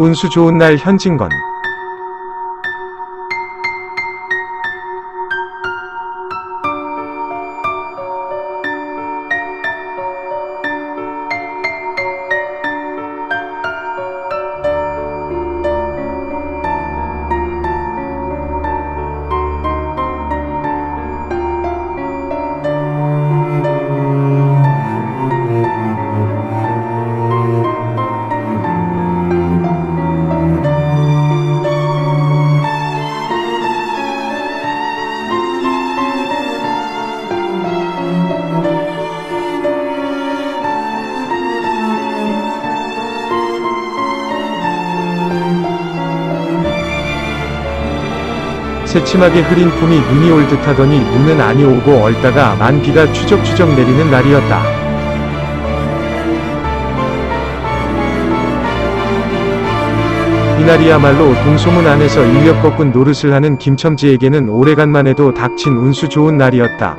운수 좋은 날 현진건. 새침하게 흐린 품이 눈이 올 듯하더니 눈은 아니 오고 얼다가 만 비가 추적추적 내리는 날이었다. 이날이야말로 동소문 안에서 인력 거꾼 노릇을 하는 김첨지에게는 오래간만에도 닥친 운수 좋은 날이었다.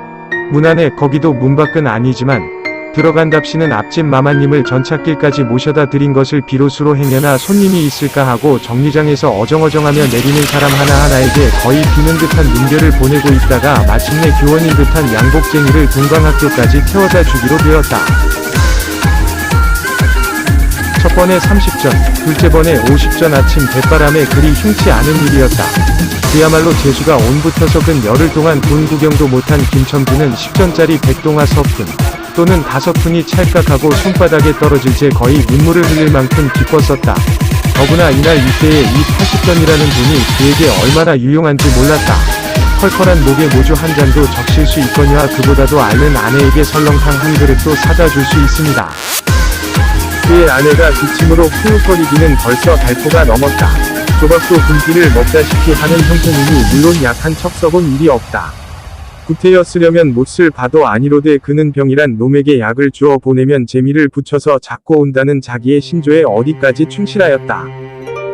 문 안에 거기도 문 밖은 아니지만 들어간답시는 앞집 마마님을 전찻길까지 모셔다 드린 것을 비로소로 행여나 손님이 있을까 하고 정류장에서 어정어정하며 내리는 사람 하나하나에게 거의 비는 듯한 눈별을 보내고 있다가 마침내 교원인 듯한 양복쟁이를 동강학교까지 태워다 주기로 되었다. 첫 번에 30전, 둘째 번에 50전 아침 백바람에 그리 흉치 않은 일이었다. 그야말로 재수가 온붙어서 근 열흘 동안 돈 구경도 못한 김첨지는 10전짜리 백동화 석훈 또는 5푼이 찰깍하고 손바닥에 떨어질 때 거의 눈물을 흘릴 만큼 기뻤었다. 더구나 이날 이때에 이 80전이라는 돈이 그에게 얼마나 유용한지 몰랐다. 컬컬한 목에 모주 한 잔도 적실 수 있거니와 그보다도 앓는 아내에게 설렁탕 한 그릇도 사다 줄 수 있습니다. 그의 아내가 기침으로 후유거리기는 벌써 달포가 넘었다. 조박도 금기를 먹다시피 하는 형편이니 물론 약한 척 써본 일이 없다. 구태여 쓰려면 못을 봐도 아니로되 그는 병이란 놈에게 약을 주어 보내면 재미를 붙여서 잡고 온다는 자기의 신조에 어디까지 충실하였다.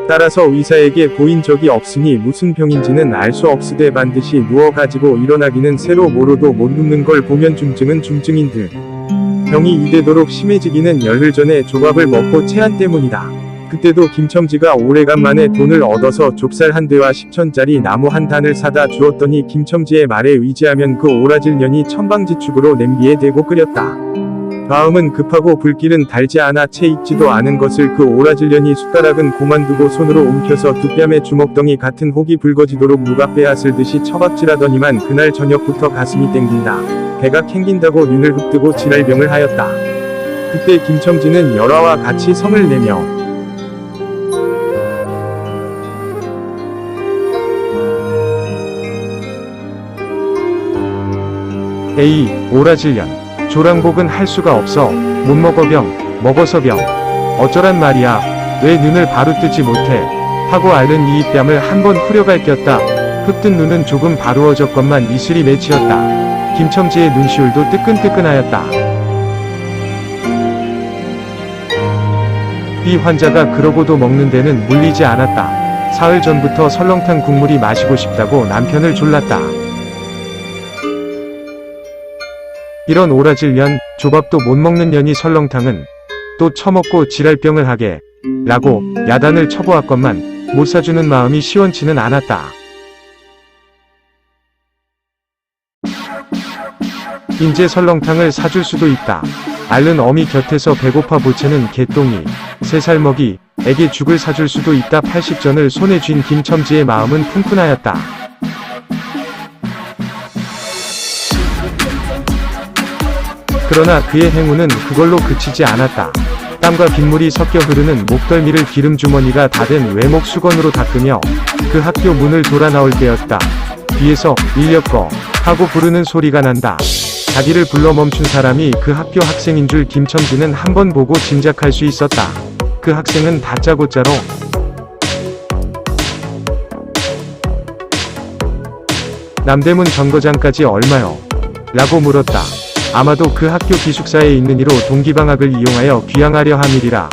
따라서 의사에게 보인 적이 없으니 무슨 병인지는 알 수 없으되 반드시 누워가지고 일어나기는 새로 모로도 못 눕는 걸 보면 중증은 중증인들. 병이 이대도록 심해지기는 열흘 전에 조밥을 먹고 체한 때문이다. 그때도 김첨지가 오래간만에 돈을 얻어서 좁쌀 한 대와 10전짜리 나무 한 단을 사다 주었더니 김첨지의 말에 의지하면 그 오라질 년이 천방지축으로 냄비에 대고 끓였다. 마음은 급하고 불길은 달지 않아 채 익지도 않은 것을 그 오라질 년이 숟가락은 고만두고 손으로 움켜서 두 뺨에 주먹덩이 같은 혹이 붉어지도록 누가 빼앗을 듯이 처박질하더니만 그날 저녁부터 가슴이 땡긴다. 배가 캥긴다고 눈을 흡뜨고 지랄병을 하였다. 그때 김첨지는 열화와 같이 성을 내며 에이, 오라질년. 조랑복은 할 수가 없어. 못 먹어 병, 먹어서 병. 어쩌란 말이야. 왜 눈을 바로 뜨지 못해. 하고 앓는 이 뺨을 한번 후려갈 꼈다. 흡뜬 눈은 조금 바루어졌건만 이슬이 맺히었다. 김첨지의 눈시울도 뜨끈뜨끈하였다. 이 환자가 그러고도 먹는 데는 물리지 않았다. 사흘 전부터 설렁탕 국물이 마시고 싶다고 남편을 졸랐다. 이런 오라질 년, 조밥도 못 먹는 년이 설렁탕은 또 처먹고 지랄병을 하게 라고 야단을 쳐보았건만 못 사주는 마음이 시원치는 않았다. 인제 설렁탕을 사줄 수도 있다. 앓는 어미 곁에서 배고파 보채는 개똥이 3살 먹이 에게 죽을 사줄 수도 있다. 80전을 손에 쥔 김첨지의 마음은 푼푼하였다. 그러나 그의 행운은 그걸로 그치지 않았다. 땀과 빗물이 섞여 흐르는 목덜미를 기름주머니가 다 된 외목 수건으로 닦으며 그 학교 문을 돌아 나올 때였다. 뒤에서 인력거 하고 부르는 소리가 난다. 자기를 불러 멈춘 사람이 그 학교 학생인 줄 김첨지는 한 번 보고 짐작할 수 있었다. 그 학생은 다짜고짜로 남대문 정거장까지 얼마요? 라고 물었다. 아마도 그 학교 기숙사에 있는 이로 동기방학을 이용하여 귀향하려 함이리라.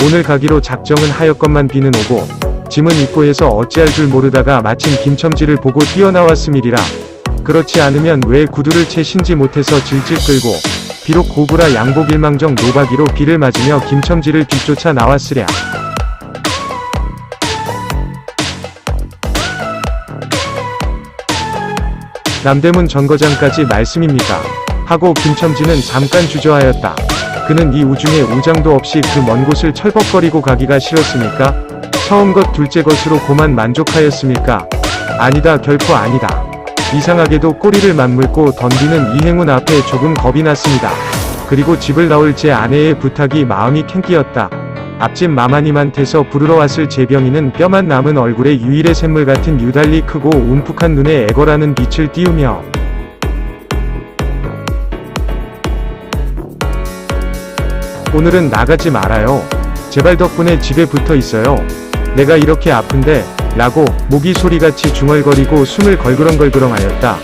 오늘 가기로 작정은 하였건만 비는 오고 짐은 입고 해서 어찌할 줄 모르다가 마침 김첨지를 보고 뛰어나왔음이리라. 그렇지 않으면 왜 구두를 채 신지 못해서 질질 끌고 비록 고구라 양복 일망정 노바기로 비를 맞으며 김첨지를 뒤쫓아 나왔으랴. 남대문 정거장까지 말씀입니까? 하고 김첨지는 잠깐 주저하였다. 그는 이 우중에 우장도 없이 그 먼 곳을 철벅거리고 가기가 싫었습니까? 처음 것 둘째 것으로 고만 만족하였습니까? 아니다, 결코 아니다. 이상하게도 꼬리를 맞물고 덤비는 이 행운 앞에 조금 겁이 났습니다. 그리고 집을 나올 제 아내의 부탁이 마음이 캔끼였다. 앞집 마마님한테서 부르러 왔을 제병이는 뼈만 남은 얼굴에 유일의 샘물 같은 유달리 크고 움푹한 눈에 애걸하는 빛을 띄우며 오늘은 나가지 말아요. 제발 덕분에 집에 붙어 있어요. 내가 이렇게 아픈데 라고 모기 소리같이 중얼거리고 숨을 걸그렁걸그렁 하였다.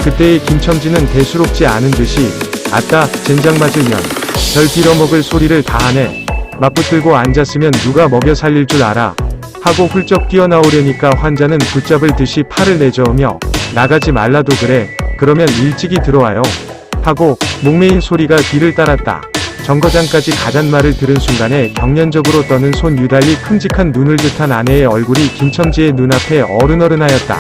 그때의 김첨지는 대수롭지 않은 듯이 아따 젠장 맞으면 별 빌어먹을 소리를 다 하네. 맞붙들고 앉았으면 누가 먹여 살릴 줄 알아. 하고 훌쩍 뛰어나오려니까 환자는 붙잡을 듯이 팔을 내저으며 나가지 말라도 그래. 그러면 일찍이 들어와요. 하고 목매인 소리가 뒤를 따랐다. 정거장까지 가잔 말을 들은 순간에 경련적으로 떠는 손 유달리 큼직한 눈을 듯한 아내의 얼굴이 김첨지의 눈앞에 어른어른하였다.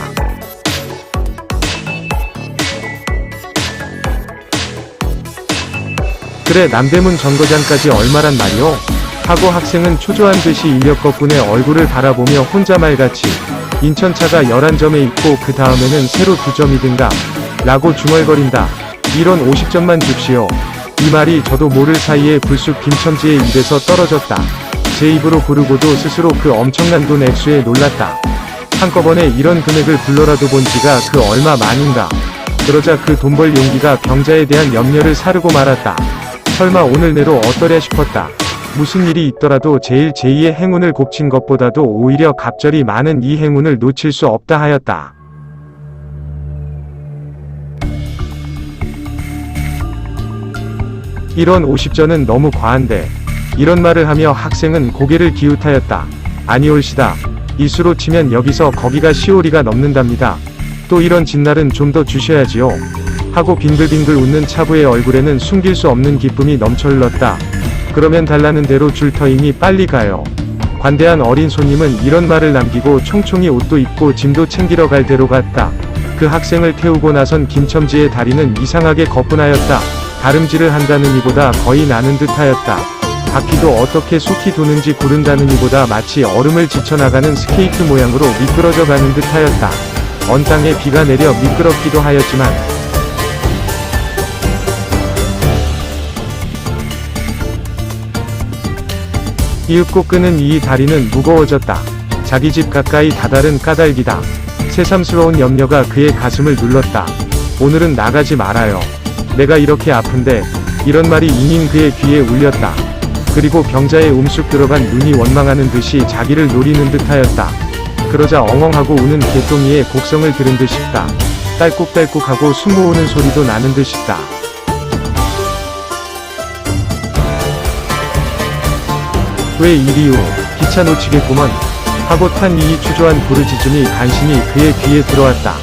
그래 남대문 정거장까지 얼마란 말이오? 하고 학생은 초조한 듯이 인력거꾼의 얼굴을 바라보며 혼자 말같이 인천차가 11점에 있고 그 다음에는 새로 2점이든가 라고 중얼거린다. 이런 50점만 줍시오. 이 말이 저도 모를 사이에 불쑥 김첨지의 입에서 떨어졌다. 제 입으로 부르고도 스스로 그 엄청난 돈 액수에 놀랐다. 한꺼번에 이런 금액을 불러라도 본 지가 그 얼마 만인가. 그러자 그 돈 벌 용기가 병자에 대한 염려를 사르고 말았다. 설마 오늘 내로 어떠랴 싶었다. 무슨 일이 있더라도 제일 제2의 행운을 곱친 것보다도 오히려 갑절이 많은 이 행운을 놓칠 수 없다 하였다. 이런 50전은 너무 과한데. 이런 말을 하며 학생은 고개를 기웃하였다. 아니올시다. 이수로 치면 여기서 거기가 10월이가 넘는답니다. 또 이런 진날은 좀 더 주셔야지요. 하고 빙글빙글 웃는 차부의 얼굴에는 숨길 수 없는 기쁨이 넘쳐 흘렀다. 그러면 달라는 대로 줄 터이니 빨리 가요. 관대한 어린 손님은 이런 말을 남기고 총총히 옷도 입고 짐도 챙기러 갈 대로 갔다. 그 학생을 태우고 나선 김첨지의 다리는 이상하게 거뿐하였다. 다름질을 한다는 이보다 거의 나는 듯하였다. 바퀴도 어떻게 속히 도는지 구른다는 이보다 마치 얼음을 지쳐나가는 스케이트 모양으로 미끄러져 가는 듯하였다. 언 땅에 비가 내려 미끄럽기도 하였지만 이윽고 끄는 이 다리는 무거워졌다. 자기 집 가까이 다다른 까닭이다. 새삼스러운 염려가 그의 가슴을 눌렀다. 오늘은 나가지 말아요. 내가 이렇게 아픈데. 이런 말이 이민 그의 귀에 울렸다. 그리고 병자의 움쑥 들어간 눈이 원망하는 듯이 자기를 노리는 듯하였다. 그러자 엉엉하고 우는 개똥이의 곡성을 들은 듯 싶다. 딸꾹딸꾹하고 숨 모으는 소리도 나는 듯 싶다. 왜 이리오? 기차 놓치겠구먼. 하고 탄 이 추조한 부르짖음이 간신히 그의 귀에 들어왔다.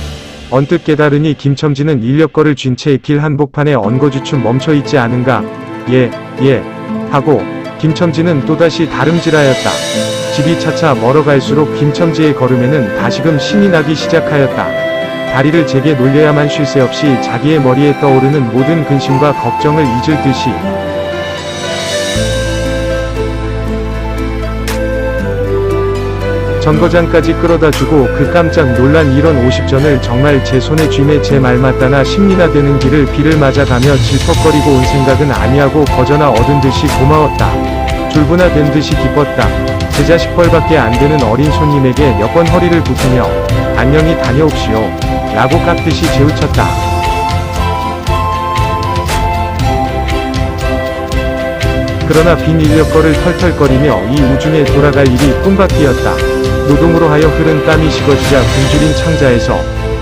언뜻 깨달으니 김첨지는 인력거를 쥔 채 길 한복판에 엉거주춤 멈춰있지 않은가. 예, 하고 김첨지는 또다시 다름질하였다. 집이 차차 멀어갈수록 김첨지의 걸음에는 다시금 신이 나기 시작하였다. 다리를 제게 놀려야만 쉴 새 없이 자기의 머리에 떠오르는 모든 근심과 걱정을 잊을 듯이 정거장까지 끌어다주고 그 깜짝 놀란 이런 50전을 정말 제 손에 쥐매 제 말 맞다나 심리나 되는 길을 비를 맞아가며 질퍽거리고 온 생각은 아니하고 거저나 얻은 듯이 고마웠다. 줄부나 된 듯이 기뻤다. 제 자식 벌밖에 안 되는 어린 손님에게 몇 번 허리를 굽히며 안녕히 다녀옵시오 라고 깍듯이 재우쳤다. 그러나 빈 인력거를 털털거리며 이 우중에 돌아갈 일이 꿈밖이었다. 노동으로 하여 흐른 땀이 식어지자 굶주린 창자에서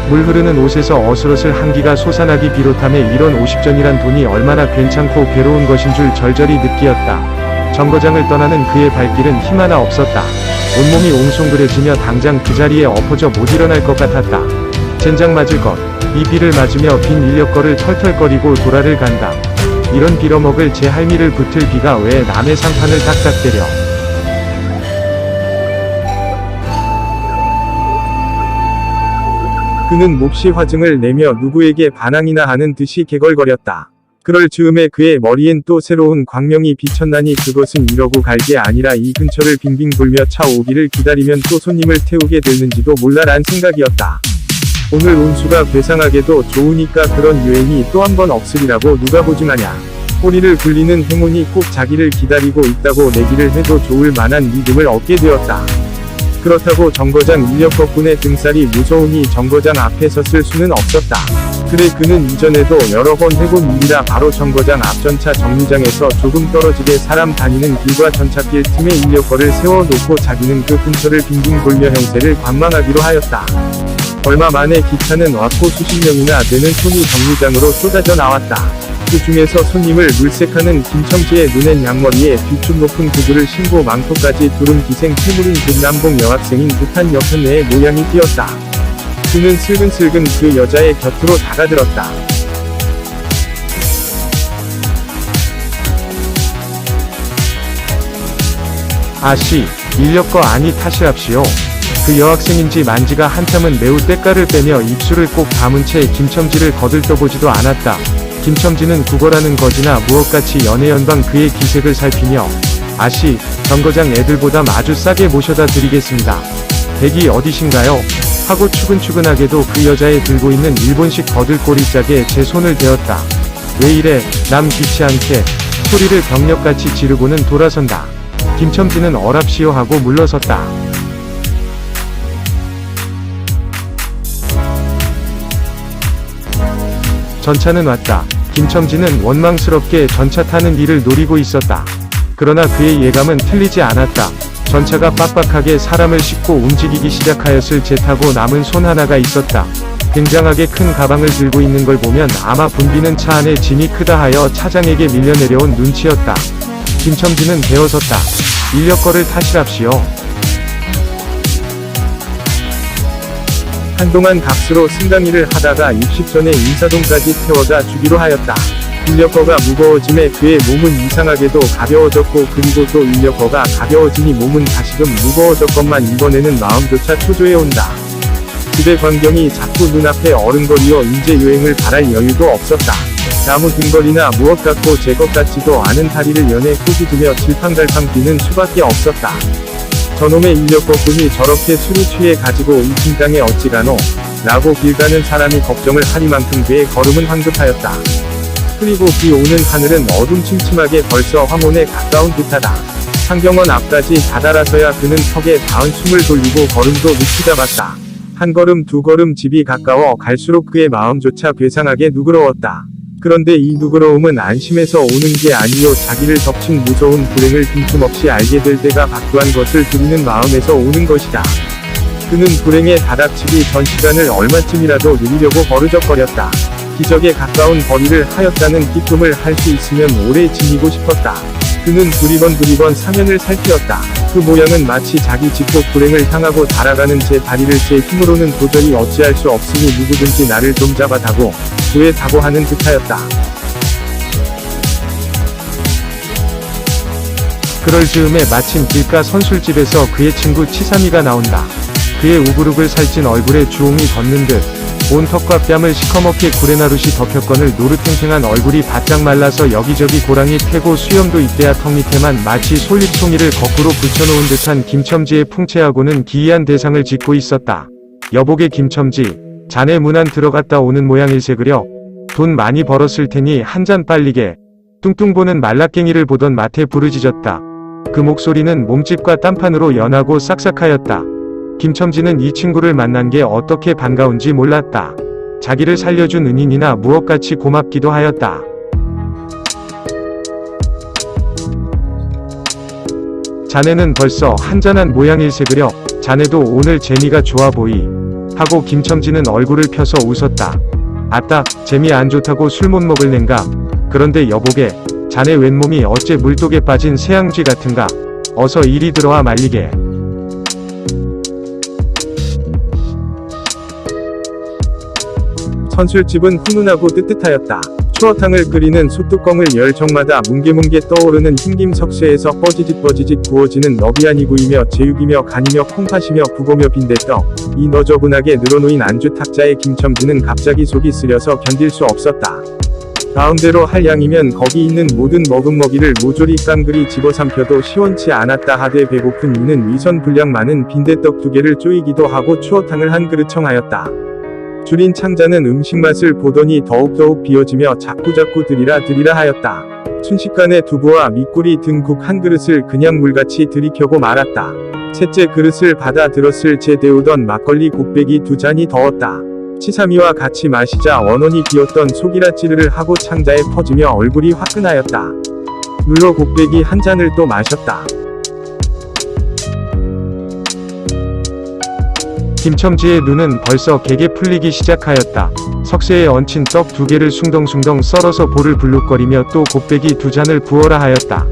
물 흐르는 옷에서 어슬어슬 한기가 솟아나기 비롯하며 이런 50전이란 돈이 얼마나 괜찮고 괴로운 것인 줄 절절히 느끼었다. 정거장을 떠나는 그의 발길은 힘하나 없었다. 온몸이 옹송그레지며 당장 그 자리에 엎어져 못 일어날 것 같았다. 젠장 맞을 것. 이 비를 맞으며 빈 인력거를 털털거리고 돌아를 간다. 이런 빌어먹을 제 할미를 붙을 비가 왜 남의 상판을 딱딱 때려. 그는 몹시 화증을 내며 누구에게 반항이나 하는 듯이 개걸거렸다. 그럴 즈음에 그의 머리엔 또 새로운 광명이 비쳤나니 그것은 이러고 갈 게 아니라 이 근처를 빙빙 돌며 차 오기를 기다리면 또 손님을 태우게 되는지도 몰라란 생각이었다. 오늘 운수가 괴상하게도 좋으니까 그런 유행이 또 한 번 없으리라고 누가 보증하냐. 꼬리를 굴리는 행운이 꼭 자기를 기다리고 있다고 내기를 해도 좋을 만한 믿음을 얻게 되었다. 그렇다고 정거장 인력 덕분에 등살이 무서우니 정거장 앞에 섰을 수는 없었다. 그래 그는 이전에도 여러 번 해본 일이라 바로 정거장 앞 전차 정류장에서 조금 떨어지게 사람 다니는 길과 전차길 틈에 인력거를 세워놓고 자기는 그 근처를 빙빙 돌며 형세를 관망하기로 하였다. 얼마 만에 기차는 왔고 수십 명이나 되는 손이 정류장으로 쏟아져 나왔다. 그 중에서 손님을 물색하는 김첨지의 눈엔 양머리에 뒤축 높은 구두를 신고 망토까지 두른 기생 태물인 김남봉 여학생인 듯한 여편네의 모양이 띄었다. 그는 슬근슬근 그 여자의 곁으로 다가들었다. 아씨, 인력거 아니 타시랍시오. 그 여학생인지 만지가 한참은 매우 때깔을 빼며 입술을 꼭 다문 채 김첨지를 거들떠보지도 않았다. 김첨지는 구걸하는 거지나 무엇같이 연애연방 그의 기색을 살피며 아씨, 정거장 애들보담 아주 싸게 모셔다 드리겠습니다. 댁이 어디신가요? 하고 추근추근하게도 그 여자의 들고 있는 일본식 거들꼬리짝에 제 손을 대었다. 왜 이래, 남 귀치 않게 소리를 병력같이 지르고는 돌아선다. 김첨지는 어랍시오 하고 물러섰다. 전차는 왔다. 김첨지는 원망스럽게 전차 타는 일을 노리고 있었다. 그러나 그의 예감은 틀리지 않았다. 전차가 빡빡하게 사람을 싣고 움직이기 시작하였을 제 타고 남은 손 하나가 있었다. 굉장하게 큰 가방을 들고 있는 걸 보면 아마 붐비는 차 안에 짐이 크다 하여 차장에게 밀려내려온 눈치였다. 김첨지는 대어섰다. 인력거를 타시랍시오. 한동안 값으로 승강이를 하다가 입식 전에 인사동까지 태워다 주기로 하였다. 인력거가 무거워짐에 그의 몸은 이상하게도 가벼워졌고 그리고 또 인력거가 가벼워지니 몸은 다시금 무거워졌건만 이번에는 마음조차 초조해온다. 집의 광경이 자꾸 눈앞에 어른거리어 인제 여행을 바랄 여유도 없었다. 나무 등걸이나 무엇 같고 제 것 같지도 않은 다리를 연해 꾸짖으며 질팡달팡 뛰는 수밖에 없었다. 저놈의 인력거꾼이 저렇게 술이 취해 가지고 이 빈땅에 어찌 가노? 라고 길 가는 사람이 걱정을 하리만큼 그의 걸음은 황급하였다. 그리고 비 오는 하늘은 어둠침침하게 벌써 황혼에 가까운 듯하다. 상경원 앞까지 다다라서야 그는 턱에 닿은 숨을 돌리고 걸음도 늦추 잡았다. 한 걸음 두 걸음 집이 가까워 갈수록 그의 마음조차 괴상하게 누그러웠다. 그런데 이 누그러움은 안심해서 오는 게 아니요 자기를 덮친 무서운 불행을 빈틈없이 알게 될 때가 박두한 것을 두리는 마음에서 오는 것이다. 그는 불행에 다닥치기 전 시간을 얼마쯤이라도 누리려고 버르적거렸다. 기적에 가까운 거리를 하였다는 기쁨을 할 수 있으면 오래 지니고 싶었다. 그는 두리번 사면을 살피었다. 그 모양은 마치 자기 집도 불행을 향하고 달아가는 제 다리를 제 힘으로는 도저히 어찌할 수 없으니 누구든지 나를 좀 잡아다고 구해다고 하는 듯하였다. 그럴 즈음에 마침 길가 선술집에서 그의 친구 치삼이가 나온다. 그의 우글우글 살찐 얼굴에 주홍이 덧는 듯 온 턱과 뺨을 시커멓게 구레나룻이 덮였거늘 노릇탱탱한 얼굴이 바짝 말라서 여기저기 고랑이 패고 수염도 이때야 턱 밑에만 마치 솔잎송이를 거꾸로 붙여놓은 듯한 김첨지의 풍채하고는 기이한 대상을 짓고 있었다. 여보게 김첨지, 자네 문안 들어갔다 오는 모양일세 그려. 돈 많이 벌었을 테니 한 잔 빨리게. 뚱뚱 보는 말라깽이를 보던 마태 부르짖었다. 그 목소리는 몸집과 딴판으로 연하고 싹싹하였다. 김첨지는 이 친구를 만난 게 어떻게 반가운지 몰랐다. 자기를 살려준 은인이나 무엇같이 고맙기도 하였다. 자네는 벌써 한잔한 모양일세 그려. 자네도 오늘 재미가 좋아 보이. 하고 김첨지는 얼굴을 펴서 웃었다. 아따, 재미 안 좋다고 술 못 먹을 낸가. 그런데 여보게, 자네 왼몸이 어째 물독에 빠진 새앙쥐 같은가. 어서 이리 들어와 말리게. 선술집은 훈훈하고 뜨뜻하였다. 추어탕을 끓이는 솥뚜껑을 열 적마다 뭉게뭉게 떠오르는 흰김석쇠에서 뻐지직 구워지는 너비아니구이며 제육이며 간이며 콩팥이며 북어며 빈대떡, 이 너저분하게 늘어놓인 안주 탁자에 김첨지는 갑자기 속이 쓰려서 견딜 수 없었다. 마음대로 할 양이면 거기 있는 모든 먹음먹이를 모조리 깡그리 집어삼켜도 시원치 않았다 하되 배고픈 이는 위선 분량 많은 빈대떡 2개를 쪼이기도 하고 추어탕을 한 그릇 청하였다. 줄인 창자는 음식 맛을 보더니 더욱 비어지며 자꾸자꾸 드리라 하였다. 순식간에 두부와 밑구리 든 국 한 그릇을 그냥 물같이 들이켜고 말았다. 셋째 그릇을 받아 들었을 제 데우던 막걸리 곱빼기 2잔이 더웠다. 치사미와 같이 마시자 원원이 비었던 속이라 찌르르 하고 창자에 퍼지며 얼굴이 화끈하였다. 물로 곱빼기 한 잔을 또 마셨다. 김첨지의 눈은 벌써 개게 풀리기 시작하였다. 석쇠에 얹힌 떡 2개를 숭덩숭덩 썰어서 볼을 불룩거리며 또 곱빼기 2잔을 부어라 하였다.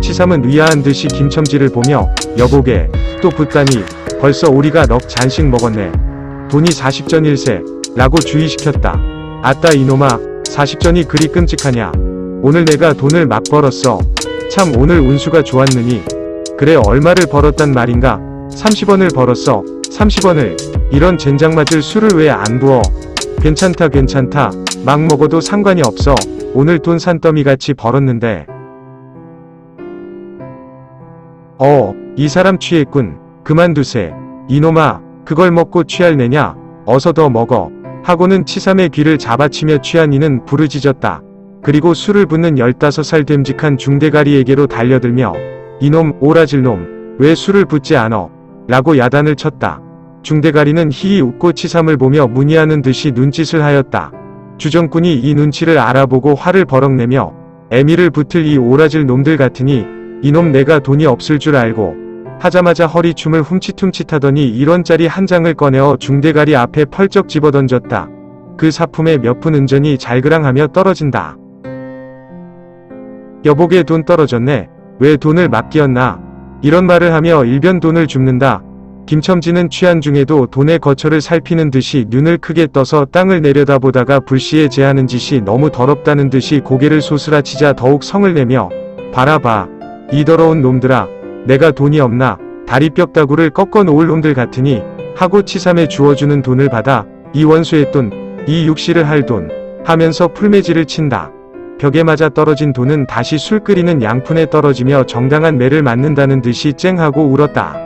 치삼은 위아한 듯이 김첨지를 보며 여보게 또 붓다니 벌써 우리가 넉 잔씩 먹었네. 돈이 40전일세 라고 주의시켰다. 아따 이놈아 40전이 그리 끔찍하냐. 오늘 내가 돈을 막 벌었어. 참 오늘 운수가 좋았느니. 그래 얼마를 벌었단 말인가. 30원을 벌었어. 30원을. 이런 젠장 맞을 술을 왜 안 부어. 괜찮다 막 먹어도 상관이 없어. 오늘 돈 산더미같이 벌었는데. 이 사람 취했군. 그만두세. 이놈아 그걸 먹고 취할 내냐. 어서 더 먹어. 하고는 치삼의 귀를 잡아치며 취한 이는 부르짖었다. 그리고 술을 붓는 15살 됨직한 중대가리에게로 달려들며 이놈 오라질놈 왜 술을 붓지 않어 라고 야단을 쳤다. 중대가리는 희히 웃고 치삼을 보며 문의하는 듯이 눈짓을 하였다. 주정꾼이 이 눈치를 알아보고 화를 버럭내며 애미를 붙을 이 오라질 놈들 같으니 이놈 내가 돈이 없을 줄 알고 하자마자 허리춤을 훔칫훔칫하더니 1원짜리 한 장을 꺼내어 중대가리 앞에 펄쩍 집어던졌다. 그 사품에 몇 푼 은전이 잘그랑하며 떨어진다. 여보게 돈 떨어졌네. 왜 돈을 막 끼었나. 이런 말을 하며 일변 돈을 줍는다. 김첨지는 취한 중에도 돈의 거처를 살피는 듯이 눈을 크게 떠서 땅을 내려다보다가 불시에 제하는 짓이 너무 더럽다는 듯이 고개를 소스라치자 더욱 성을 내며 봐라 이 더러운 놈들아 내가 돈이 없나 다리 뼈다구를 꺾어 놓을 놈들 같으니 하고 치삼에 주어주는 돈을 받아 이 원수의 돈 이 육시를 할 돈 하면서 풀매질을 친다. 벽에 맞아 떨어진 돈은 다시 술 끓이는 양푼에 떨어지며 정당한 매를 맞는다는 듯이 쨍하고 울었다.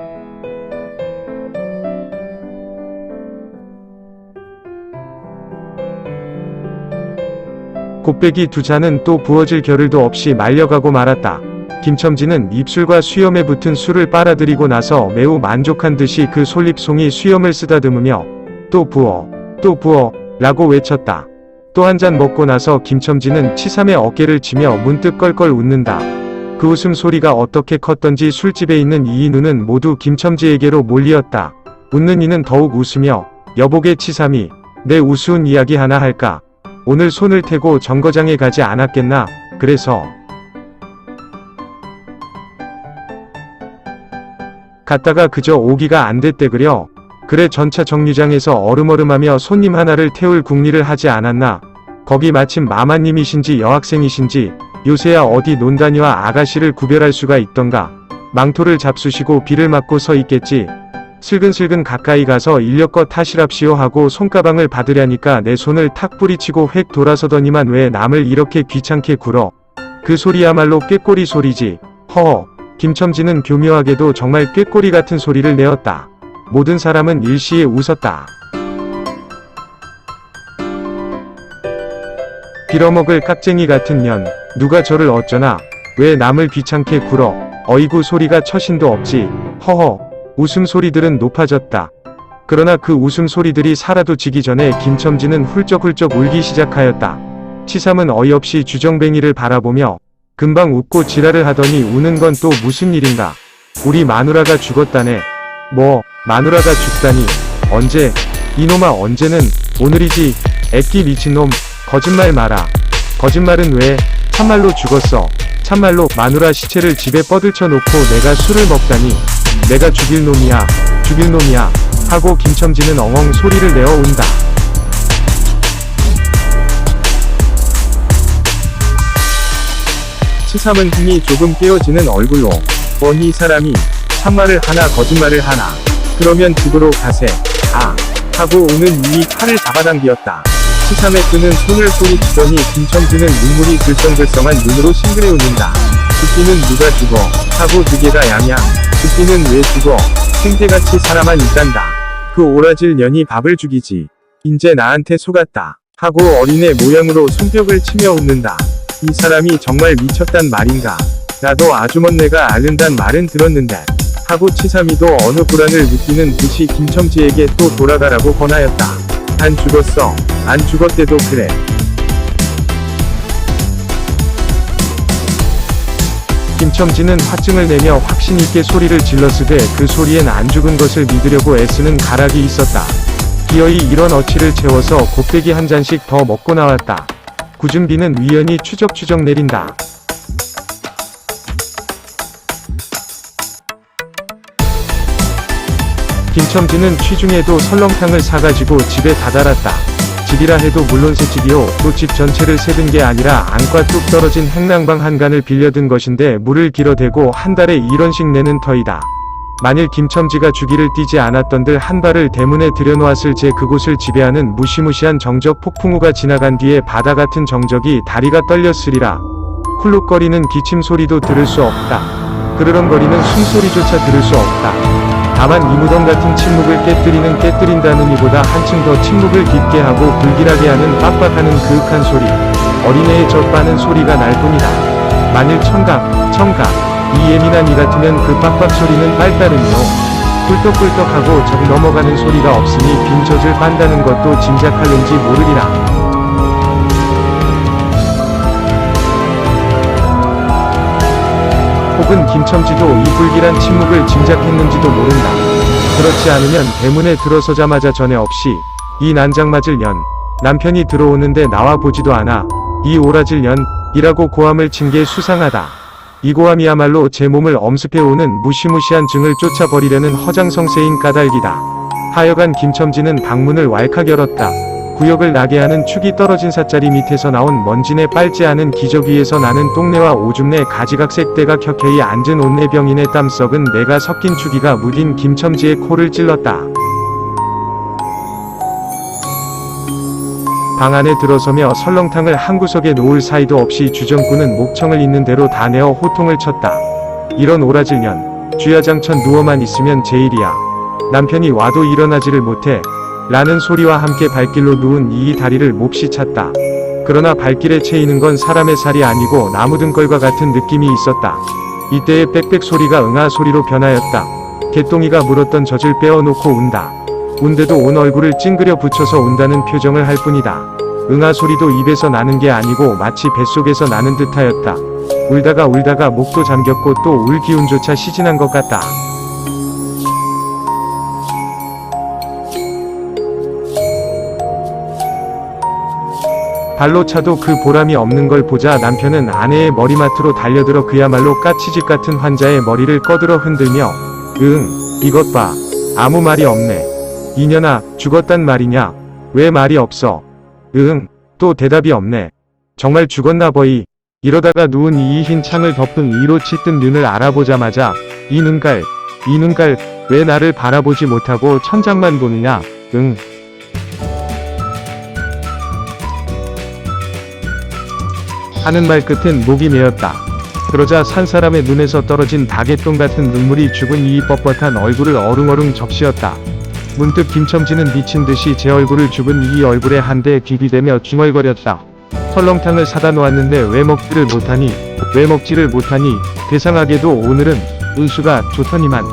곱빼기 2잔은 또 부어질 겨를도 없이 말려가고 말았다. 김첨지는 입술과 수염에 붙은 술을 빨아들이고 나서 매우 만족한 듯이 그 솔잎송이 수염을 쓰다듬으며 또 부어 라고 외쳤다. 또 한 잔 먹고 나서 김첨지는 치삼의 어깨를 치며 문득 껄껄 웃는다. 그 웃음소리가 어떻게 컸던지 술집에 있는 이 눈은 모두 김첨지에게로 몰리었다. 웃는 이는 더욱 웃으며 여보게 치삼이 내 우스운 이야기 하나 할까. 오늘 손을 태고 정거장에 가지 않았겠나. 그래서 갔다가 그저 오기가 안 됐대 그려. 그래 전차 정류장에서 얼음얼음하며 손님 하나를 태울 궁리를 하지 않았나. 거기 마침 마마님이신지 여학생이신지 요새야 어디 논다니와 아가씨를 구별할 수가 있던가. 망토를 잡수시고 비를 맞고 서 있겠지. 슬근슬근 가까이 가서 인력거 타시랍시오 하고 손가방을 받으려니까 내 손을 탁 뿌리치고 획 돌아서더니만 왜 남을 이렇게 귀찮게 굴어. 그 소리야말로 꾀꼬리 소리지. 허허. 김첨지는 교묘하게도 정말 꾀꼬리 같은 소리를 내었다. 모든 사람은 일시에 웃었다. 빌어먹을 깍쟁이 같은 년. 누가 저를 어쩌나. 왜 남을 귀찮게 굴어. 어이구 소리가 처신도 없지. 허허. 웃음소리들은 높아졌다. 그러나 그 웃음소리들이 사라도지기 전에 김첨지는 훌쩍훌쩍 울기 시작하였다. 치삼은 어이없이 주정뱅이를 바라보며 금방 웃고 지랄을 하더니 우는 건 또 무슨 일인가. 우리 마누라가 죽었다네. 뭐 마누라가 죽다니. 언제. 이놈아 언제는. 오늘이지. 애끼 미친놈. 거짓말 마라. 거짓말은 왜. 참말로 죽었어. 참말로 마누라 시체를 집에 뻗을쳐 놓고 내가 술을 먹다니. 내가 죽일 놈이야. 죽일 놈이야. 하고 김첨지는 엉엉 소리를 내어 운다. 치삼은 힘이 조금 깨어지는 얼굴로 이 사람이 참말을 하나 거짓말을 하나. 그러면 집으로 가세. 하고 오는 이이 팔을 잡아당기었다. 치삼의 끄는 손을 소리치더니 김첨지는 눈물이 글썽글썽한 눈으로 싱그레 웃는다. 죽기는 누가 죽어 하고 두개가 양양. 죽기는 왜 죽어 생태같이 살아만 있단다. 그 오라질 년이 밥을 죽이지. 인제 나한테 속았다 하고 어린애 모양으로 손뼉을 치며 웃는다. 이 사람이 정말 미쳤단 말인가. 나도 아주먼네가 앓는단 말은 들었는데 하고 치삼이도 어느 불안을 느끼는 듯이 김첨지에게 또 돌아가라고 권하였다. 안 죽었어. 안 죽었대도 그래. 김첨지는 화증을 내며 확신있게 소리를 질렀으되 그 소리엔 안 죽은 것을 믿으려고 애쓰는 가락이 있었다. 기어이 이런 어치를 채워서 곱빼기 한 잔씩 더 먹고 나왔다. 굳은 비는 위연히 추적추적 내린다. 김첨지는 취중에도 설렁탕을 사가지고 집에 다다랐다. 집이라 해도 물론 새 집이요. 또 집 전체를 새든 게 아니라 안과 뚝 떨어진 행랑방 한간을 빌려든 것인데 물을 길어대고 한 달에 1원씩 내는 터이다. 만일 김첨지가 주기를 띄지 않았던들 한 발을 대문에 들여놓았을 제 그곳을 지배하는 무시무시한 정적 폭풍우가 지나간 뒤에 바다 같은 정적이 다리가 떨렸으리라. 쿨룩거리는 기침 소리도 들을 수 없다. 그르렁거리는 숨소리조차 들을 수 없다. 다만 이 무덤 같은 침묵을 깨뜨린다는 이보다 한층 더 침묵을 깊게 하고 불길하게 하는 빡빡하는 그윽한 소리. 어린애의 젖바는 소리가 날 뿐이다. 만일 청각, 이 예민한 이 같으면 그 빡빡 소리는 빨따름이요. 꿀떡꿀떡하고 적 넘어가는 소리가 없으니 빈 젖을 빤다는 것도 짐작할는지 모르리라. 혹은 김첨지도 이 불길한 침묵을 짐작했는지도 모른다. 그렇지 않으면 대문에 들어서자마자 전에 없이 이 난장 맞을 년, 남편이 들어오는데 나와 보지도 않아 이 오라질 년이라고 고함을 친 게 수상하다. 이 고함이야말로 제 몸을 엄습해오는 무시무시한 증을 쫓아버리려는 허장성세인 까닭이다. 하여간 김첨지는 방문을 왈칵 열었다. 구역을 나게 하는 축이 떨어진 사짜리 밑에서 나온 먼지내 빨지 않은 기적 위에서 나는 똥내와 오줌내 가지각색 때가 켜켜이 앉은 온내 병인의 땀 썩은 내가 섞인 추기가 무딘 김첨지의 코를 찔렀다. 방 안에 들어서며 설렁탕을 한 구석에 놓을 사이도 없이 주정꾼은 목청을 있는 대로 다 내어 호통을 쳤다. 이런 오라질 년, 쥐야장천 누워만 있으면 제일이야. 남편이 와도 일어나지를 못해. 라는 소리와 함께 발길로 누운 이 다리를 몹시 찼다. 그러나 발길에 채이는 건 사람의 살이 아니고 나무등걸과 같은 느낌이 있었다. 이때의 빽빽 소리가 응아 소리로 변하였다. 개똥이가 물었던 젖을 빼어놓고 운다. 운데도 온 얼굴을 찡그려 붙여서 운다는 표정을 할 뿐이다. 응아 소리도 입에서 나는 게 아니고 마치 뱃속에서 나는 듯하였다. 울다가 목도 잠겼고 또 울 기운조차 시진한 것 같다. 발로 차도 그 보람이 없는 걸 보자 남편은 아내의 머리맡으로 달려들어 그야말로 까치집 같은 환자의 머리를 꺼들어 흔들며 이것 봐. 아무 말이 없네. 이년아, 죽었단 말이냐? 왜 말이 없어? 또 대답이 없네. 정말 죽었나 버이. 이러다가 누운 이 흰 창을 덮은 위로 치뜬 눈을 알아보자마자 이 눈깔 왜 나를 바라보지 못하고 천장만 보느냐? 하는 말 끝은 목이 메었다. 그러자 산 사람의 눈에서 떨어진 다개똥 같은 눈물이 죽은 이 뻣뻣한 얼굴을 어릉어릉 적시었다. 문득 김첨지는 미친 듯이 제 얼굴을 죽은 이 얼굴에 한 대 비비대며 중얼거렸다. 설렁탕을 사다 놓았는데 왜 먹지를 못하니? 대상하게도 오늘은 운수가 좋더니만.